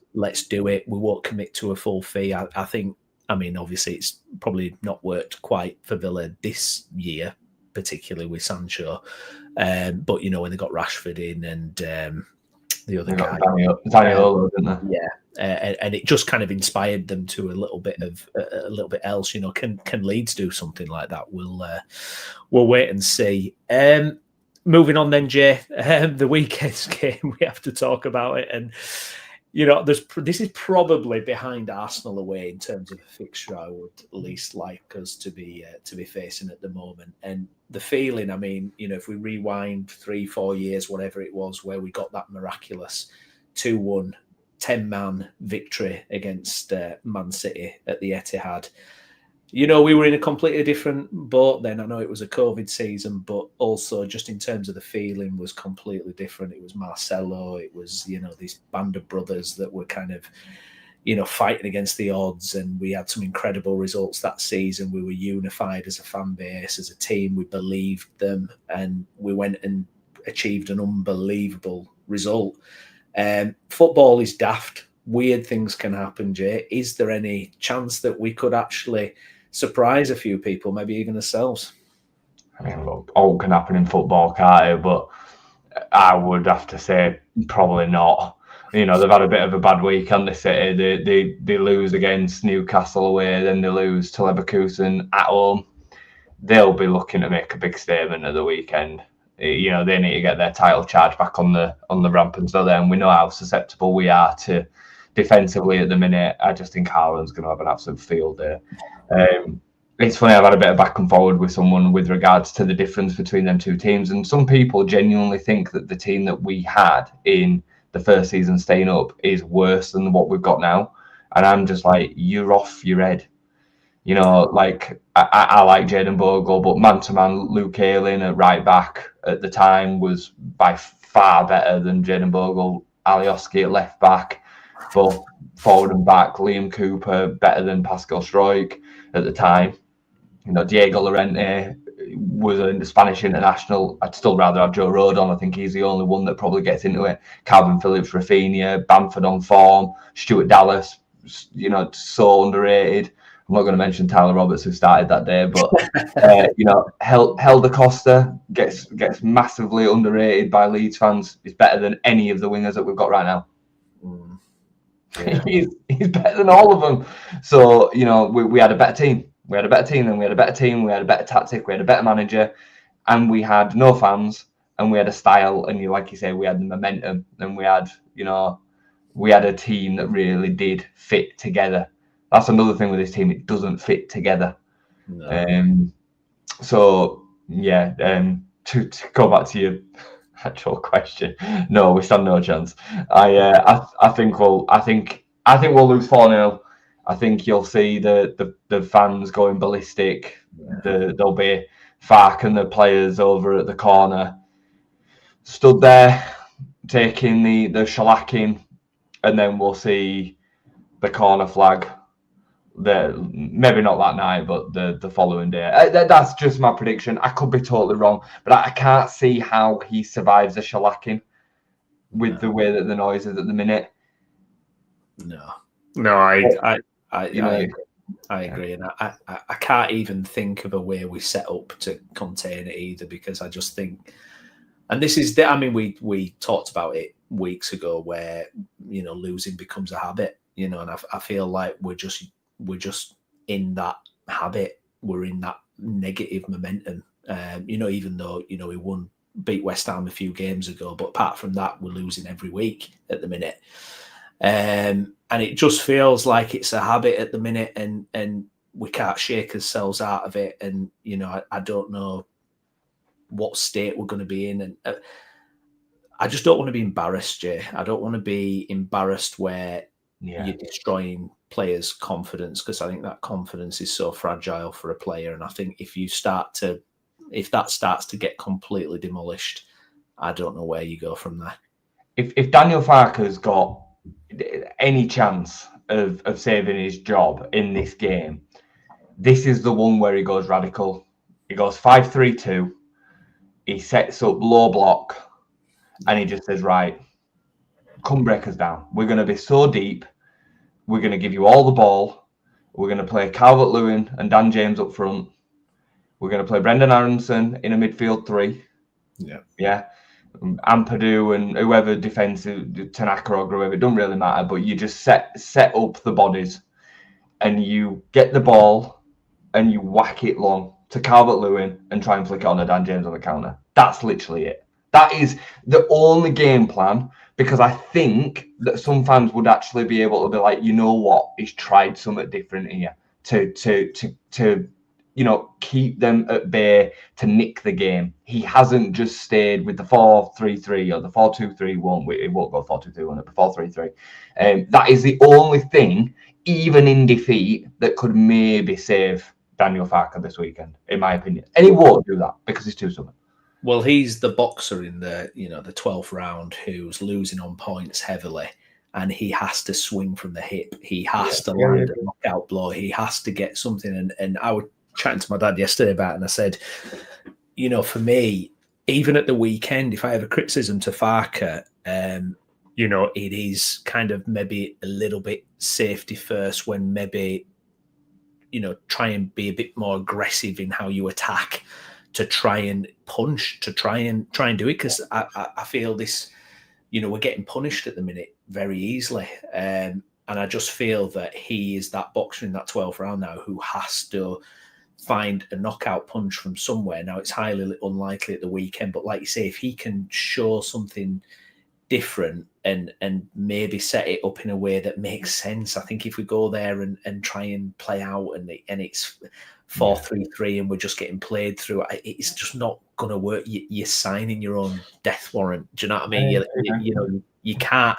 do it. We won't commit to a full fee. I think. I mean, obviously, it's probably not worked quite for Villa this year, particularly with Sancho. But when they got Rashford in and the other guy, Daniel, didn't they? And it just kind of inspired them to a little bit else. Can Leeds do something like that? We'll wait and see. Moving on then, Jay, the weekend's game, we have to talk about it. And, this is probably behind Arsenal away in terms of a fixture I would least like us to be facing at the moment. And the feeling, I mean, if we rewind 3-4 years, whatever it was, where we got that miraculous 2-1, 10-man victory against Man City at the Etihad. We were in a completely different boat then. I know it was a COVID season, but also just in terms of the feeling was completely different. It was Marcelo. It was, these band of brothers that were kind of, fighting against the odds. And we had some incredible results that season. We were unified as a fan base, as a team. We believed them, and we went and achieved an unbelievable result. Football is daft. Weird things can happen, Jay. Is there any chance that we could actually surprise a few people, maybe even ourselves? I mean, look, all can happen in football, can't it? But I would have to say probably not. They've had a bit of a bad week on the City. They lose against Newcastle away, then they lose to Leverkusen at home. They'll be looking to make a big statement at the weekend. They need to get their title charge back on the ramp, and so then we know how susceptible we are to defensively at the minute. I just think Haaland's going to have an absolute field day. It's funny, I've had a bit of back and forward with someone with regards to the difference between them two teams, and some people genuinely think that the team that we had in the first season staying up is worse than what we've got now. And I'm just like, you're off your head. Like I like Jadon Bogle, but man-to-man Luke Ayling at right back at the time was by far better than Jadon Bogle. Alioski at left back, both forward and back. Liam Cooper better than Pascal Struijk at the time. Diego Llorente was a Spanish international. I'd still rather have Joe Rodon. I think he's the only one that probably gets into it. Calvin Phillips, Rafinha, Bamford on form, Stuart Dallas, so underrated. I'm not going to mention Tyler Roberts, who started that day, but Helder Costa gets massively underrated by Leeds fans. He's better than any of the wingers that we've got right now. Yeah. he's better than all of them. So we had a better team. We had a better team, and we had a better team. We had a better tactic. We had a better manager, and we had no fans, and we had a style. And like you say, we had the momentum, and we had a team that really did fit together. That's another thing with this team; it doesn't fit together. No. To go back to your actual question, no, we stand no chance. I think we'll lose 4-0. I think you'll see the fans going ballistic. There'll be Farke and the players over at the corner, stood there taking the shellacking, and then we'll see the corner flag. Maybe not that night, but the following day. That's just my prediction. I could be totally wrong, but I can't see how he survives a shellacking with the way that the noise is at the minute. No, I agree, and I can't even think of a way we set up to contain it either, because I just think, and this is, I mean, we talked about it weeks ago, where losing becomes a habit, and I feel like we're just in that habit. We're in that negative momentum. Even though we beat West Ham a few games ago, but apart from that, we're losing every week at the minute. And it just feels like it's a habit at the minute, and we can't shake ourselves out of it. And I don't know what state we're going to be in, and I just don't want to be embarrassed, Jay. I don't want to be embarrassed where you're destroying players' confidence, because I think that confidence is so fragile for a player. And I think if that starts to get completely demolished, I don't know where you go from there. If Daniel Farke'S got any chance of saving his job in this game, this is the one where he goes radical. He goes 5-3-2. He sets up low block, and he just says, right, come break us down. We're going to be so deep. We're going to give you all the ball. We're going to play Calvert-Lewin and Dan James up front. We're going to play Brendan Aronson in a midfield three. Yeah. Ampadu and whoever defensive, Tanaka or whoever, it doesn't really matter. But you just set up the bodies, and you get the ball and you whack it long to Calvert-Lewin and try and flick it on to Dan James on the counter. That's literally it. That is the only game plan, because I think that some fans would actually be able to be like, you know what, he's tried something different here to keep them at bay, to nick the game. He hasn't just stayed with the 4-3-3 or the 4-2-3-1. It won't go 4-2-3-1, it'll be 4-3-3. That is the only thing, even in defeat, that could maybe save Daniel Farke this weekend, in my opinion. And he won't do that because he's too stubborn. Well, he's the boxer in the 12th round who's losing on points heavily, and he has to swing from the hip. He has to land a knockout blow. He has to get something. And I was chatting to my dad yesterday about it, and I said, for me, even at the weekend, if I have a criticism to Farke, it is kind of maybe a little bit safety first, when maybe, try and be a bit more aggressive in how you attack, to try and punch, to try and do it, because I feel this, we're getting punished at the minute very easily, and I just feel that he is that boxer in that 12th round now who has to find a knockout punch from somewhere. Now, it's highly unlikely at the weekend, but like you say, if he can show something different and maybe set it up in a way that makes sense, I think if we go there and try and play out and it's 4-3-3 and we're just getting played through, it's just not going to work. You're signing your own death warrant. Do you know what I mean? You can't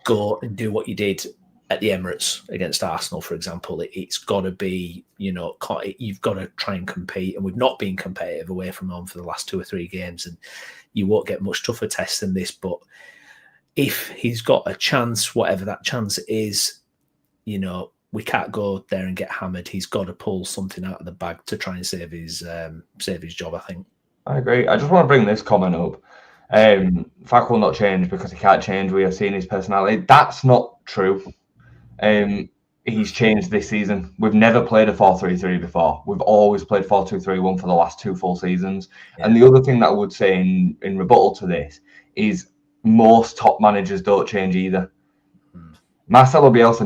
go and do what you did at the Emirates against Arsenal, for example. It's got to be, you've got to try and compete, and we've not been competitive away from home for the last 2 or 3 games, and you won't get much tougher test than this. But if he's got a chance, whatever that chance is, we can't go there and get hammered. He's got to pull something out of the bag to try and save his job, I think. I agree. I just want to bring this comment up. Farke will not change because he can't change. We have seen his personality. That's not true. He's changed this season. We've never played a 4-3-3 before. We've always played 4-2-3-1 for the last 2 full seasons. Yeah. And the other thing that I would say in rebuttal to this is most top managers don't change either. Marcelo Bielsa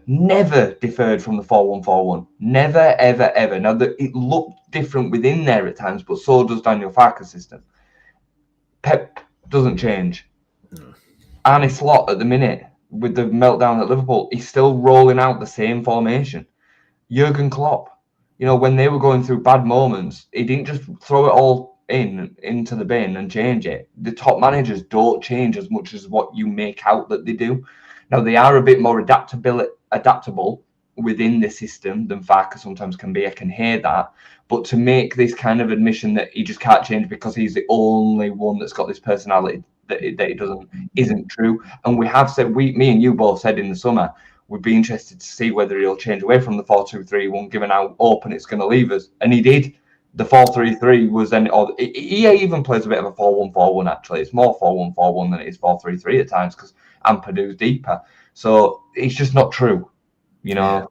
never deferred from the 4-1-4-1. Never, ever, ever. Now, it looked different within there at times, but so does Daniel Farke's system. Pep doesn't change. Arne Slot at the minute, with the meltdown at Liverpool, he's still rolling out the same formation. Jurgen Klopp, when they were going through bad moments, he didn't just throw it all into the bin and change it. The top managers don't change as much as what you make out that they do. Now, they are a bit more adaptable within the system than Farke sometimes can be. I can hear that. But to make this kind of admission that he just can't change because he's the only one that's got this personality that it isn't true. And we have said, me and you both said in the summer, we'd be interested to see whether he'll change away from the 4-2-3-1, given how open it's going to leave us. And he did. The 4-3-3 was then, or he even plays a bit of a 4-1-4-1 actually. It's more 4-1-4-1 than it is 4-3-3 at times because Ampadu's deeper. So it's just not true, you know.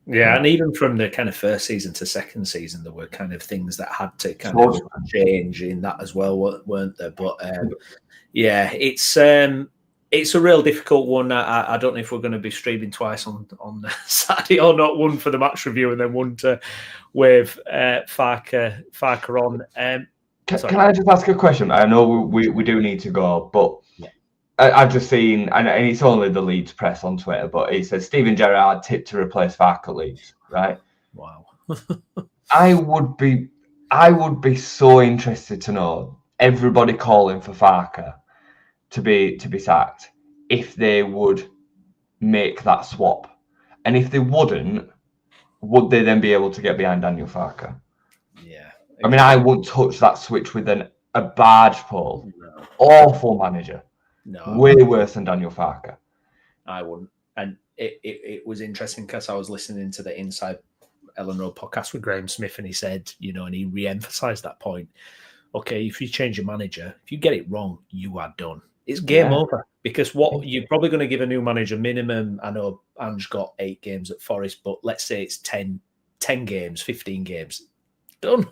Yeah, and even from the kind of first season to second season, there were kind of things that had to kind of change in that as well, weren't there? But yeah, it's a real difficult one. I don't know if we're going to be streaming twice on Saturday or not. One for the match review and then one to with Farke on. Can I just ask a question? I know we do need to go, but I've just seen, and it's only the Leeds press on Twitter, but it says Steven Gerrard tipped to replace Farke at Leeds, right? Wow. I would be so interested to know everybody calling for Farke to be sacked if they would make that swap, and if they wouldn't, would they then be able to get behind Daniel Farke? Yeah, I mean, I wouldn't touch that switch with a barge pole. No. Awful manager. No, way worse than Daniel Farke. I wouldn't. And it was interesting because I was listening to the Inside Ellen Road podcast with Graham Smith, and he said, and he re-emphasised that point. Okay, if you change your manager, if you get it wrong, you are done. It's game over. Because what you're probably going to give a new manager minimum. I know Ange got 8 games at Forest, but let's say it's 10 games, 15 games. Done.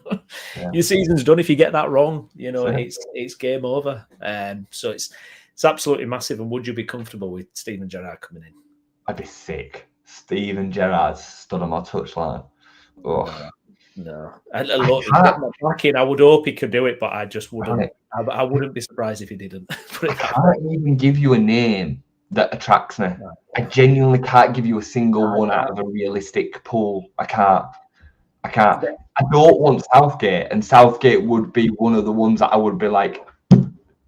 Yeah. Your season's done if you get that wrong. It's game over. So it's absolutely massive. And would you be comfortable with Steven Gerrard coming in? I'd be sick. Steven Gerrard stood on my touchline. Oh. No. Look, he's got my backing. I would hope he could do it, but I just wouldn't. I wouldn't be surprised if he didn't. I can't even give you a name that attracts me. No. I genuinely can't give you a single one out of a realistic pool. I can't. I don't want Southgate, and Southgate would be one of the ones that I would be like,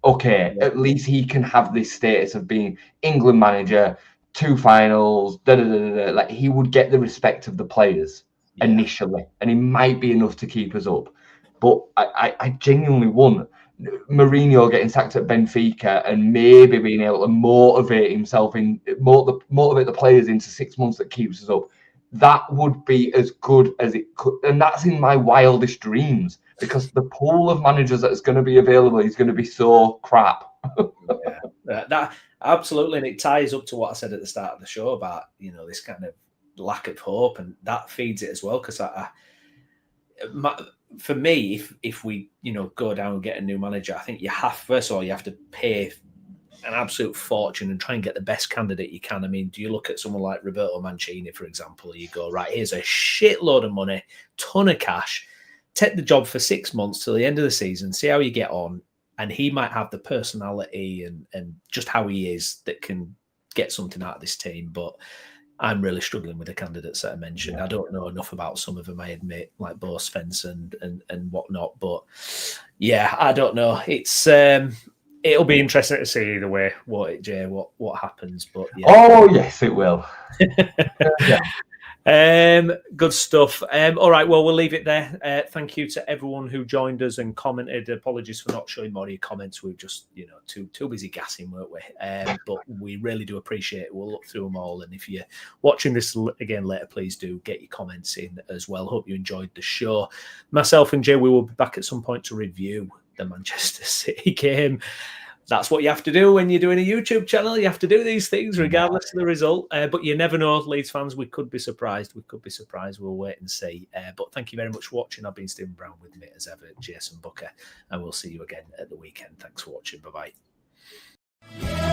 okay, at least he can have this status of being England manager, 2 finals, like he would get the respect of the players initially, and he might be enough to keep us up. But I genuinely want Mourinho getting sacked at Benfica and maybe being able to motivate the players into 6 months that keeps us up. That would be as good as it could, and that's in my wildest dreams, because the pool of managers that is going to be available is going to be so crap. That absolutely, and it ties up to what I said at the start of the show about this kind of lack of hope, and that feeds it as well. Because for me, if we go down and get a new manager, I think you have to pay an absolute fortune and try and get the best candidate you can. I mean, do you look at someone like Roberto Mancini, for example, you go, right, here's a shitload of money, ton of cash, take the job for 6 months till the end of the season, see how you get on, and he might have the personality and just how he is that can get something out of this team. But I'm really struggling with the candidates that I mentioned. I don't know enough about some of them, I admit, like Bo Svensson and whatnot. But yeah, I don't know. It's it'll be interesting to see either way what happens. But yeah. Oh yes, it will. Good stuff. All right, well, we'll leave it there. Thank you to everyone who joined us and commented. Apologies for not showing more of your comments. We've just too busy gassing, weren't we? But we really do appreciate it. We'll look through them all, and if you're watching this again later, please do get your comments in as well. Hope you enjoyed the show. Myself and Jay, we will be back at some point to review the Manchester City game. That's what you have to do when you're doing a YouTube channel. You have to do these things regardless of the result. But you never know, Leeds fans. We could be surprised. We'll wait and see. But thank you very much for watching. I've been Stephen Brown, with me as ever, Jason Booker. And we'll see you again at the weekend. Thanks for watching. Bye-bye.